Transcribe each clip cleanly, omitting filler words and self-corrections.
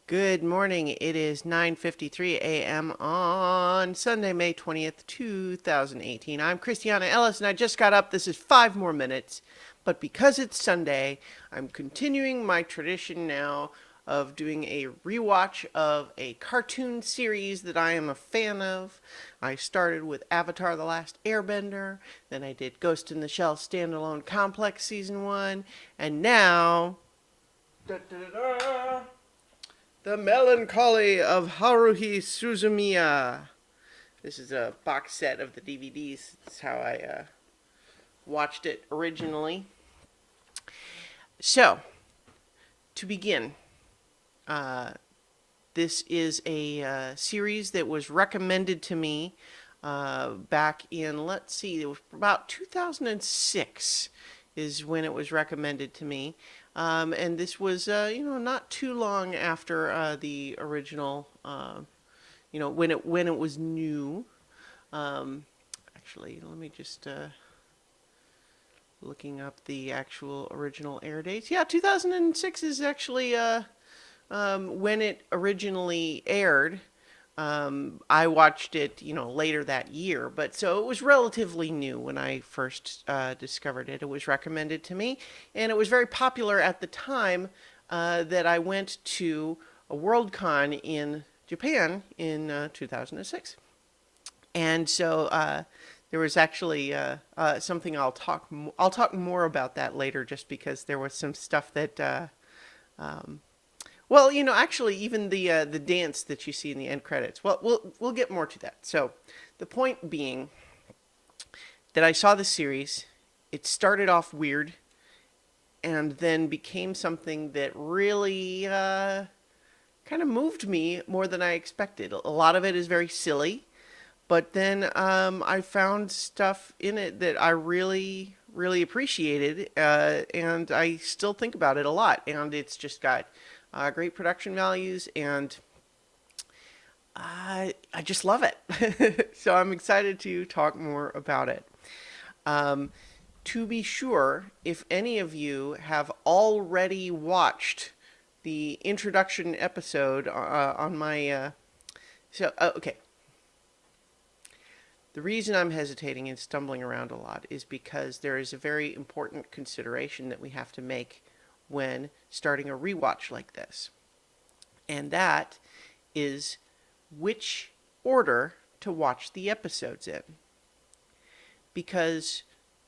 Good morning. It is 9:53 a.m. on Sunday, May 20th, 2018. I'm Christiana Ellis and I just got up. This is 5 more minutes. But because it's Sunday, I'm continuing my tradition now of doing a rewatch of a cartoon series that I am a fan of. I started with Avatar: The Last Airbender, then I did Ghost in the Shell Standalone Complex Season 1, and now da, da, da, da, The Melancholy of Haruhi Suzumiya. This is a box set of the DVDs. That's how I watched it originally. So, to begin, uh, this is a series that was recommended to me back in, let's see, it was about 2006 is when it was recommended to me. And this was, not too long after the original, when it was new. Actually, let me just looking up the actual original air dates. Yeah, 2006 is actually when it originally aired. I watched it, later that year, but so it was relatively new when I first discovered it. It was recommended to me, and it was very popular at the time that I went to a Worldcon in Japan in 2006. And so there was actually something I'll talk more about that later, just because there was some stuff that well, actually, even the dance that you see in the end credits. Well, we'll get more to that. So, the point being that I saw the series. It started off weird, and then became something that really kind of moved me more than I expected. A lot of it is very silly, but then I found stuff in it that I really, really appreciated, and I still think about it a lot. And it's just got great production values, and I just love it. So I'm excited to talk more about it. Um, to be sure, if any of you have already watched the introduction episode on my okay. The reason I'm hesitating and stumbling around a lot is because there is a very important consideration that we have to make when starting a rewatch like this. And that is which order to watch the episodes in. Because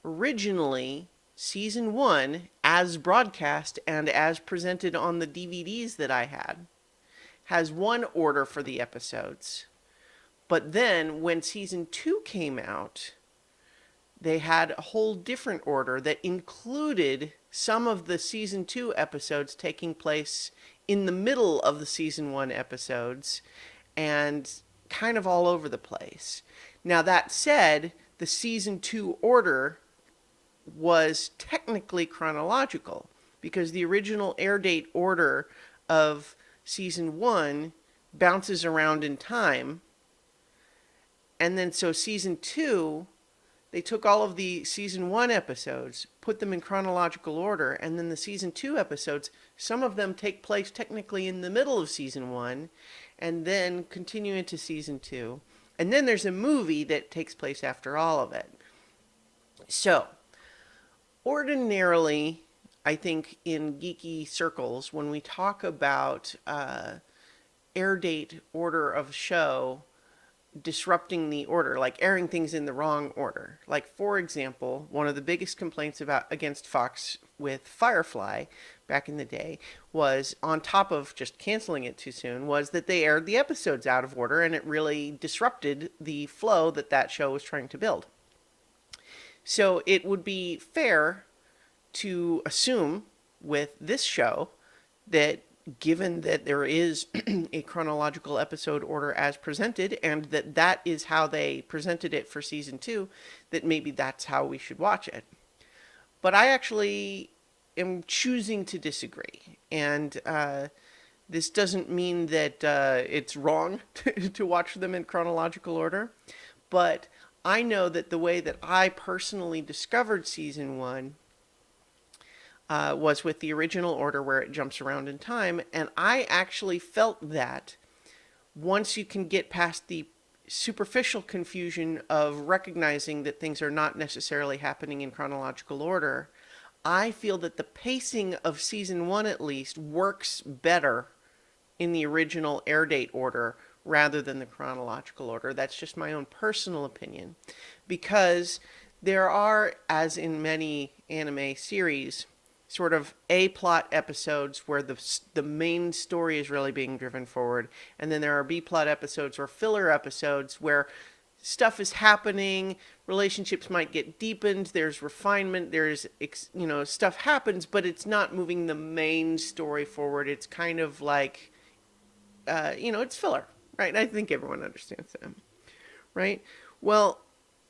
originally, season 1, as broadcast and as presented on the DVDs that I had, has one order for the episodes. But then when season 2 came out, they had a whole different order that included some of the season 2 episodes taking place in the middle of the season 1 episodes, and kind of all over the place. Now, that said, the season 2 order was technically chronological, because the original air date order of season 1 bounces around in time. And then so season 2, they took all of the season 1 episodes, put them in chronological order, and then the season 2 episodes, some of them take place technically in the middle of season 1, and then continue into season 2. And then there's a movie that takes place after all of it. So, ordinarily, I think in geeky circles, when we talk about air date order of show, disrupting the order, like airing things in the wrong order. Like, for example, one of the biggest complaints against Fox with Firefly back in the day was, on top of just canceling it too soon, was that they aired the episodes out of order, and it really disrupted the flow that show was trying to build. So it would be fair to assume with this show that, given that there is a chronological episode order as presented, and that is how they presented it for season 2, that maybe that's how we should watch it. But I actually am choosing to disagree. And this doesn't mean that it's wrong to watch them in chronological order. But I know that the way that I personally discovered season 1, was with the original order where it jumps around in time. And I actually felt that once you can get past the superficial confusion of recognizing that things are not necessarily happening in chronological order, I feel that the pacing of season one, at least, works better in the original air date order rather than the chronological order. That's just my own personal opinion. Because there are, as in many anime series, sort of A plot episodes where the main story is really being driven forward, and then there are B plot episodes or filler episodes where stuff is happening, relationships might get deepened, there's refinement, there's stuff happens, but it's not moving the main story forward. It's kind of like it's filler, right? I think everyone understands that, right? Well,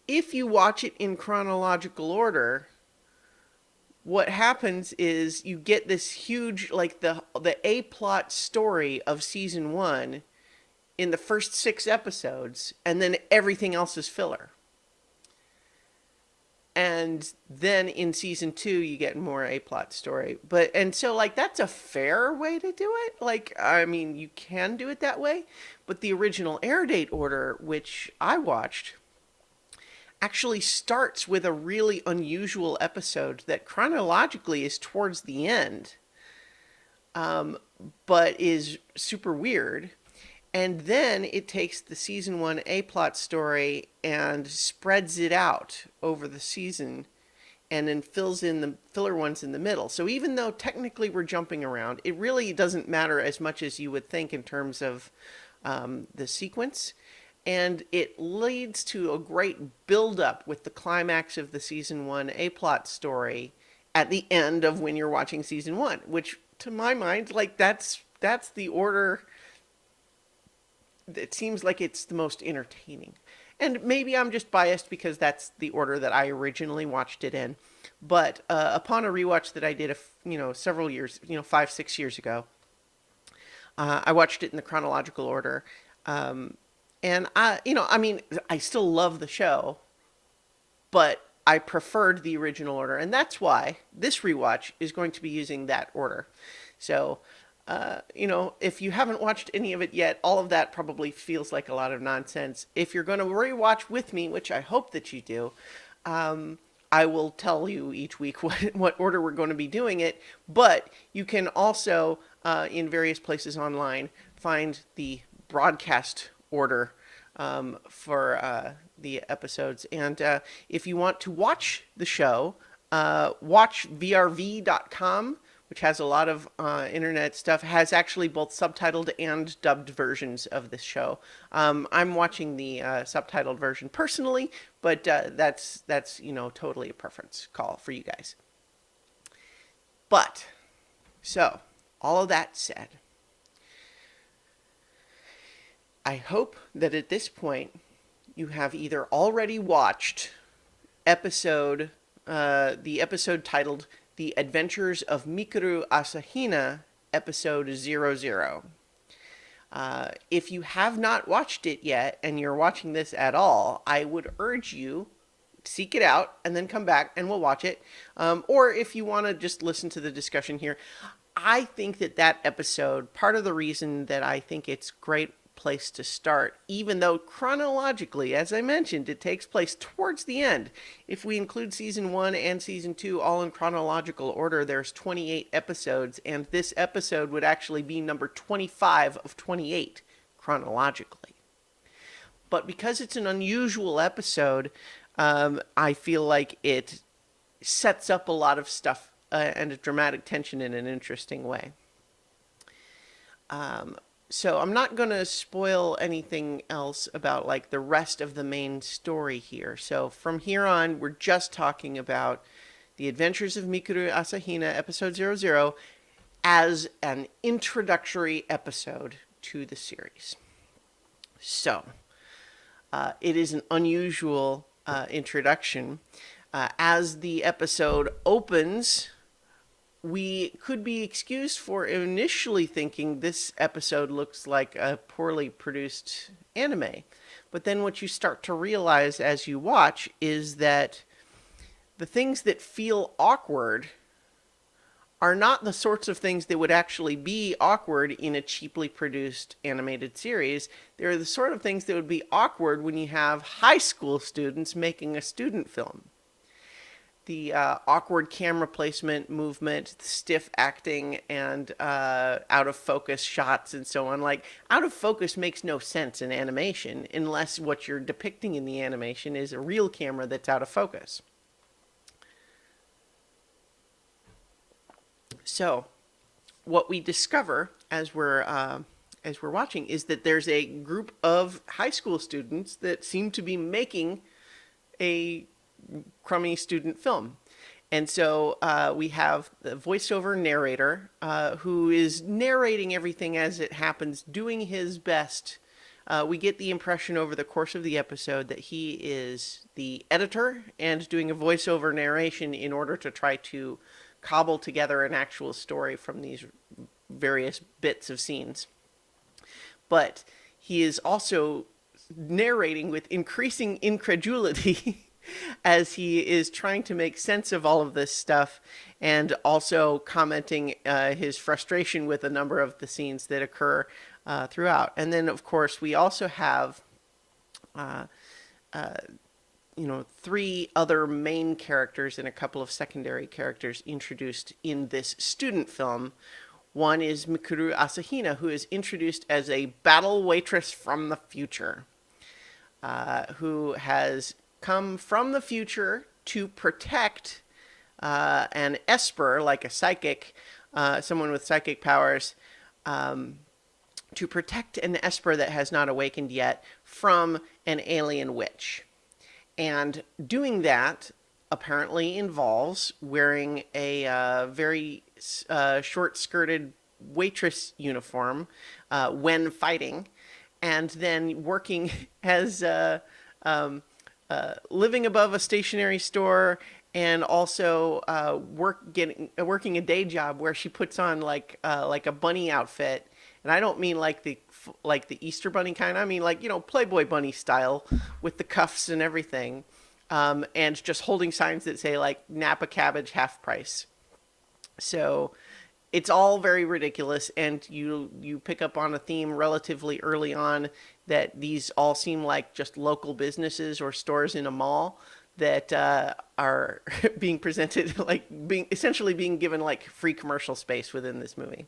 if you watch it in chronological order, what happens is you get this huge, like the A plot story of season one in the first 6 episodes, and then everything else is filler. And then in season 2, you get more A plot story. And so that's a fair way to do it. You can do it that way. But the original air date order, which I watched, actually starts with a really unusual episode that chronologically is towards the end, but is super weird. And then it takes the season 1 A plot story and spreads it out over the season and then fills in the filler ones in the middle. So even though technically we're jumping around, it really doesn't matter as much as you would think in terms of the sequence. And it leads to a great build-up with the climax of the season 1 A plot story at the end of when you're watching season 1, which to my mind, that's the order. It seems like it's the most entertaining. And maybe I'm just biased because that's the order that I originally watched it in. But upon a rewatch that I did, several years, 5-6 years ago, I watched it in the chronological order. And I still love the show, but I preferred the original order. And that's why this rewatch is going to be using that order. So, if you haven't watched any of it yet, all of that probably feels like a lot of nonsense. If you're going to rewatch with me, which I hope that you do, I will tell you each week what order we're going to be doing it. But you can also, in various places online, find the broadcast order for the episodes. And if you want to watch the show, watch vrv.com, which has a lot of internet stuff, has actually both subtitled and dubbed versions of this show. I'm watching the subtitled version personally, but that's totally a preference call for you guys. But, so, all of that said, I hope that at this point you have either already watched the episode titled The Adventures of Mikuru Asahina, episode 00. If you have not watched it yet and you're watching this at all, I would urge you seek it out and then come back and we'll watch it. Or if you want to just listen to the discussion here, I think that episode, part of the reason that I think it's great place to start, even though chronologically, as I mentioned, it takes place towards the end. If we include season 1 and season 2 all in chronological order, there's 28 episodes, and this episode would actually be number 25 of 28 chronologically. But because it's an unusual episode, I feel like it sets up a lot of stuff and a dramatic tension in an interesting way. So I'm not going to spoil anything else about the rest of the main story here. So from here on, we're just talking about The Adventures of Mikuru Asahina, episode 00, as an introductory episode to the series. So, it is an unusual introduction. As the episode opens, we could be excused for initially thinking this episode looks like a poorly produced anime. But then what you start to realize as you watch is that the things that feel awkward are not the sorts of things that would actually be awkward in a cheaply produced animated series. They're the sort of things that would be awkward when you have high school students making a student film. The awkward camera placement, movement, stiff acting, and out of focus shots and so on. Like, out of focus makes no sense in animation unless what you're depicting in the animation is a real camera that's out of focus. So, what we discover as we're watching is that there's a group of high school students that seem to be making a crummy student film. And so we have the voiceover narrator who is narrating everything as it happens, doing his best. We get the impression over the course of the episode that he is the editor and doing a voiceover narration in order to try to cobble together an actual story from these various bits of scenes. But he is also narrating with increasing incredulity as he is trying to make sense of all of this stuff, and also commenting his frustration with a number of the scenes that occur throughout. And then, of course, we also have three other main characters and a couple of secondary characters introduced in this student film. One is Mikuru Asahina, who is introduced as a battle waitress from the future, who has come from the future to protect an esper, like a psychic, someone with psychic powers, to protect an esper that has not awakened yet from an alien witch. And doing that apparently involves wearing a very short-skirted waitress uniform when fighting, and then working as living above a stationery store, and also working a day job where she puts on like a bunny outfit. And I don't mean like the Easter bunny kind. I mean like, Playboy bunny style with the cuffs and everything, and just holding signs that say like Napa cabbage half price. So it's all very ridiculous, and you pick up on a theme relatively early on that these all seem like just local businesses or stores in a mall that are being presented like essentially being given like free commercial space within this movie.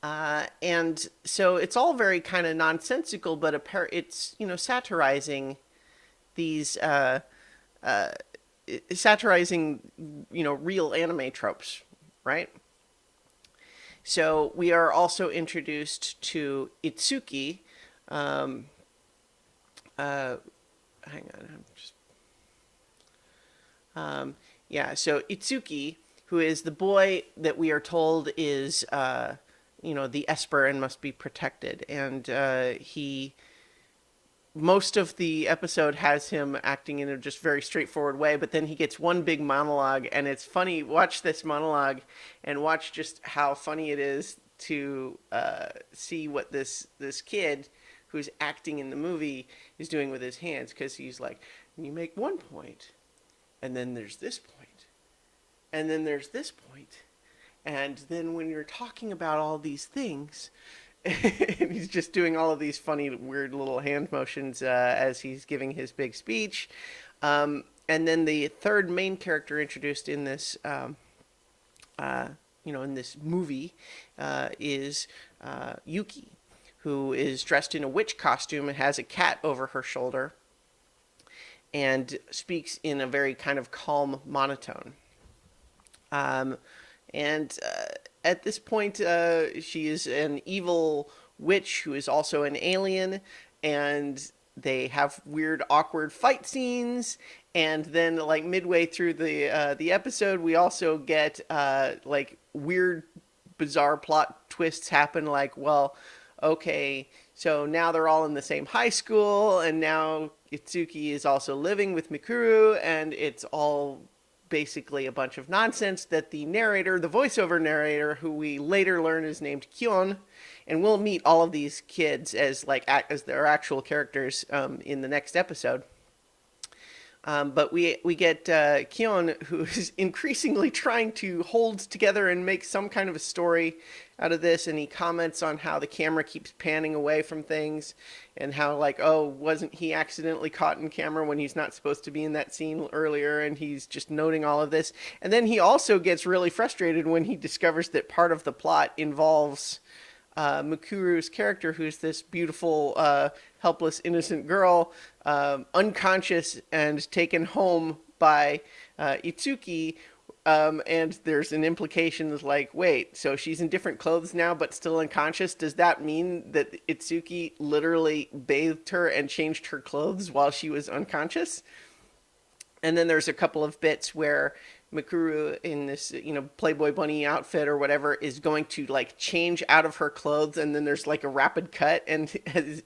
And so it's all very kind of nonsensical, but it's satirizing these real anime tropes, right? So we are also introduced to Itsuki. Hang on, so Itsuki, who is the boy that we are told is the esper and must be protected, and he. Most of the episode has him acting in a just very straightforward way, but then he gets one big monologue, and it's funny. Watch this monologue and watch just how funny it is to see what this kid who's acting in the movie is doing with his hands, because he's like, you make one point, and then there's this point, and then there's this point, and then when you're talking about all these things... and he's just doing all of these funny, weird little hand motions as he's giving his big speech. And then the third main character introduced in this, in this movie, is Yuki, who is dressed in a witch costume and has a cat over her shoulder, and speaks in a very kind of calm monotone. At this point, she is an evil witch who is also an alien, and they have weird, awkward fight scenes. And then, like midway through the episode, we also get like weird, bizarre plot twists happen. Like, well, okay, so now they're all in the same high school, and now Itsuki is also living with Mikuru, and it's all basically a bunch of nonsense that the narrator, the voiceover narrator, who we later learn is named Kyon, and we'll meet all of these kids as their actual characters in the next episode. But we get Kyon, who is increasingly trying to hold together and make some kind of a story out of this, and he comments on how the camera keeps panning away from things, and how like, oh, wasn't he accidentally caught in camera when he's not supposed to be in that scene earlier, and he's just noting all of this. And then he also gets really frustrated when he discovers that part of the plot involves Mikuru's character, who's this beautiful, helpless, innocent girl, unconscious and taken home by Itsuki. And there's an implication that's like, wait, so she's in different clothes now, but still unconscious. Does that mean that Itsuki literally bathed her and changed her clothes while she was unconscious? And then there's a couple of bits where Mikuru in this, Playboy bunny outfit or whatever is going to like change out of her clothes, and then there's like a rapid cut, and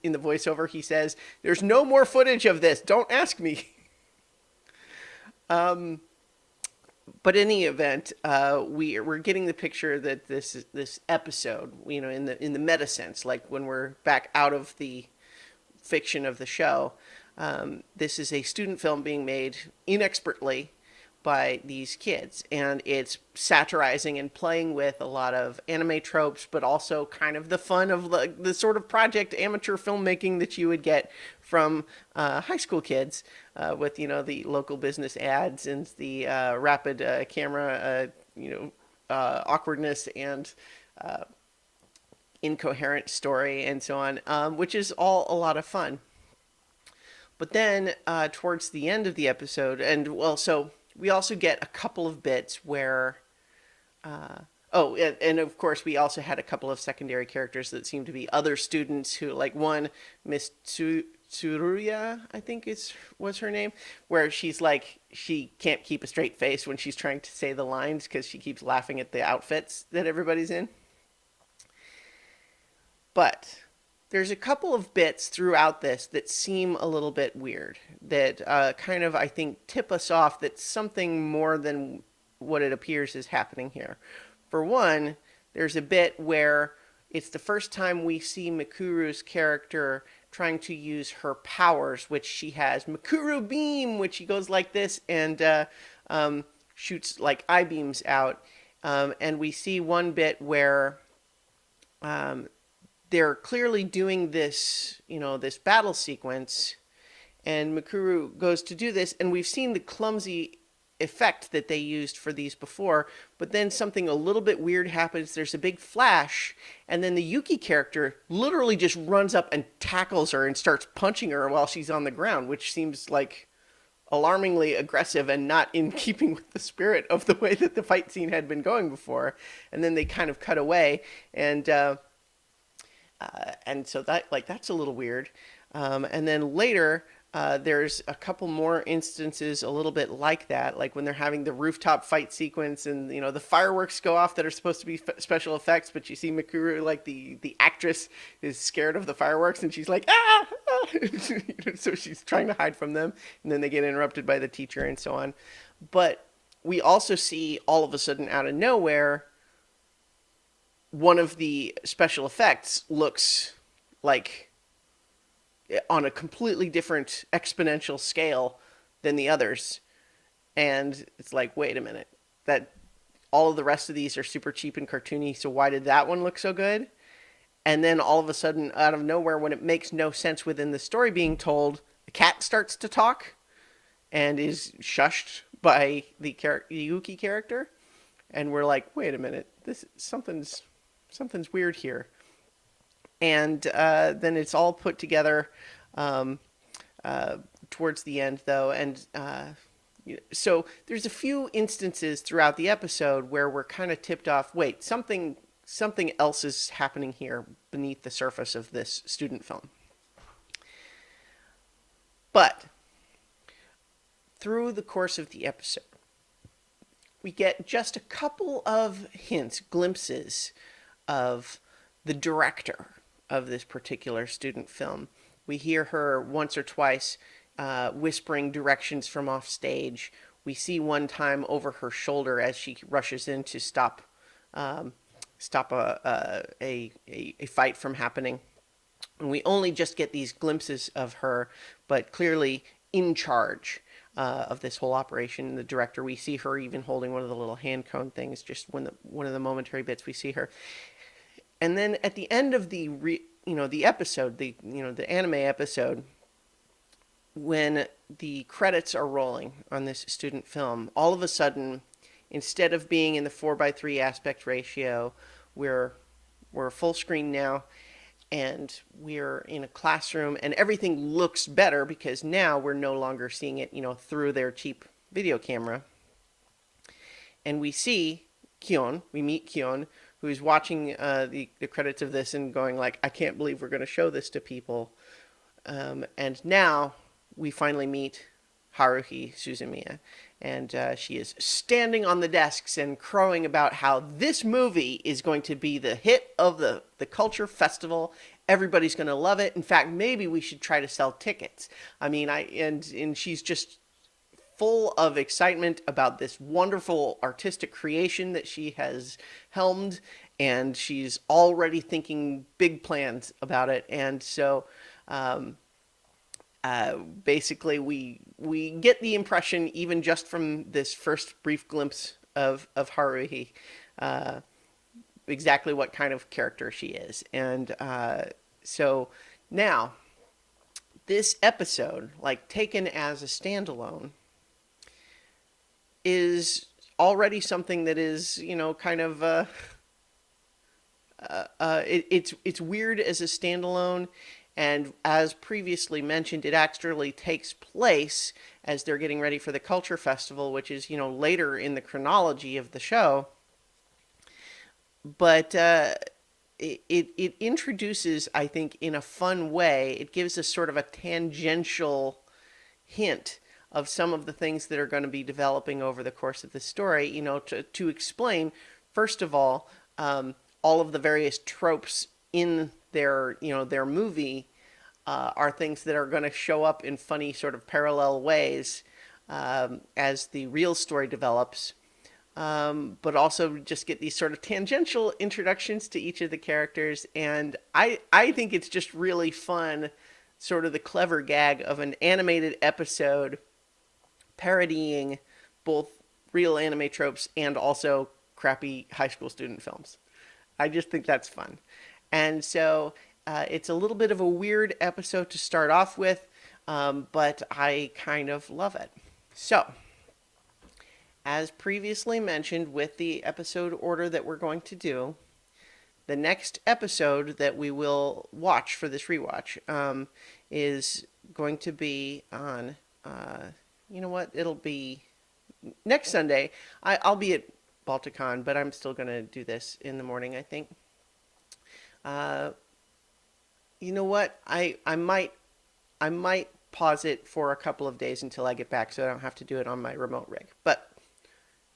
in the voiceover he says, "There's no more footage of this. Don't ask me." But in the event, we're getting the picture that this episode, in the meta sense, like when we're back out of the fiction of the show, this is a student film being made inexpertly by these kids, and it's satirizing and playing with a lot of anime tropes, but also kind of the fun of the sort of project amateur filmmaking that you would get from high school kids, with the local business ads and the rapid camera awkwardness and incoherent story and so on, which is all a lot of fun. But then towards the end of the episode, so we also get a couple of bits where, and of course we also had a couple of secondary characters that seem to be other students who, like one, Miss Tsuruya, I think was her name, where she's like, she can't keep a straight face when she's trying to say the lines because she keeps laughing at the outfits that everybody's in. But there's a couple of bits throughout this that seem a little bit weird, that kind of, I think, tip us off that something more than what it appears is happening here. For one, there's a bit where it's the first time we see Mikuru's character trying to use her powers, which she has Mikuru Beam, which she goes like this and shoots like eye beams out. And we see one bit where they're clearly doing this, this battle sequence, and Mikuru goes to do this, and we've seen the clumsy effect that they used for these before, but then something a little bit weird happens. There's a big flash, and then the Yuki character literally just runs up and tackles her and starts punching her while she's on the ground, which seems like alarmingly aggressive and not in keeping with the spirit of the way that the fight scene had been going before. And then they kind of cut away, and so that's a little weird. And then later, there's a couple more instances a little bit like that, like when they're having the rooftop fight sequence, and the fireworks go off that are supposed to be special effects, but you see Mikuru, like the actress, is scared of the fireworks, and she's like, ah! So she's trying to hide from them, and then they get interrupted by the teacher and so on. But we also see, all of a sudden, out of nowhere, one of the special effects looks like on a completely different exponential scale than the others. And it's like, wait a minute, that all of the rest of these are super cheap and cartoony, so why did that one look so good? And then all of a sudden, out of nowhere, when it makes no sense within the story being told, the cat starts to talk and is shushed by the Yuki character. And we're like, wait a minute, something's weird here. And then it's all put together towards the end, though. And so there's a few instances throughout the episode where we're kind of tipped off, wait, something else is happening here beneath the surface of this student film. But through the course of the episode, we get just a couple of hints, glimpses of the director of this particular student film. We hear her once or twice whispering directions from off stage. We see one time over her shoulder as she rushes in to stop a fight from happening. And we only just get these glimpses of her, but clearly in charge. of this whole operation. The director, we see her even holding one of the little hand cone things, just one of the momentary bits we see her. And then at the end of the episode, the anime episode, when the credits are rolling on this student film, all of a sudden, instead of being in the 4:3 aspect ratio, we're full screen now, and we're in a classroom, and everything looks better because now we're no longer seeing it, through their cheap video camera. And we meet Kion, who's watching the credits of this and going like, I can't believe we're going to show this to people. And now we finally meet Haruhi Suzumiya. And she is standing on the desks and crowing about how this movie is going to be the hit of the culture festival. Everybody's going to love it. In fact, maybe we should try to sell tickets. I mean, and she's just full of excitement about this wonderful artistic creation that she has helmed, and she's already thinking big plans about it. And so basically we get the impression, even just from this first brief glimpse of Haruhi, exactly what kind of character she is. And so now this episode, like taken as a standalone, is already something that is, kind of it's weird as a standalone. And as previously mentioned, it actually takes place as they're getting ready for the Culture Festival, which is, later in the chronology of the show. But it introduces, I think, in a fun way, it gives us sort of a tangential hint of some of the things that are going to be developing over the course of the story, to explain, first of all of the various tropes in their movie are things that are going to show up in funny sort of parallel ways as the real story develops, but also just get these sort of tangential introductions to each of the characters. And I think it's just really fun, sort of the clever gag of an animated episode parodying both real anime tropes and also crappy high school student films. I just think that's fun. And so it's a little bit of a weird episode to start off with, but I kind of love it. So, as previously mentioned with the episode order that we're going to do, the next episode that we will watch for this rewatch is going to be on, it'll be next Sunday. I'll be at Balticon, but I'm still going to do this in the morning, I think. You know what? I might pause it for a couple of days until I get back, so I don't have to do it on my remote rig. But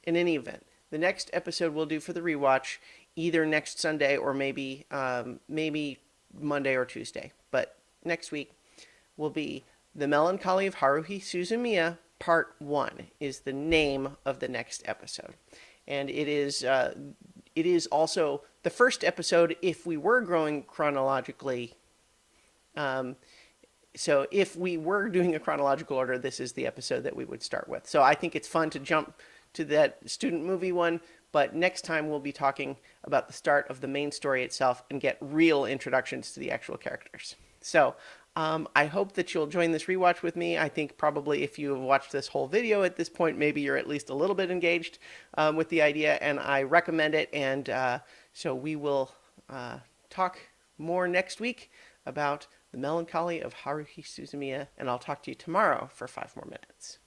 in any event, the next episode we'll do for the rewatch either next Sunday or maybe Monday or Tuesday. But next week will be The Melancholy of Haruhi Suzumiya Part 1 is the name of the next episode. And it is also the first episode if we were going chronologically. So if we were doing a chronological order, this is the episode that we would start with. So I think it's fun to jump to that student movie one, but next time we'll be talking about the start of the main story itself and get real introductions to the actual characters. So I hope that you'll join this rewatch with me. I think probably if you have watched this whole video at this point, maybe you're at least a little bit engaged with the idea, and I recommend it. And so we will talk more next week about The Melancholy of Haruhi Suzumiya, and I'll talk to you tomorrow for 5 more minutes.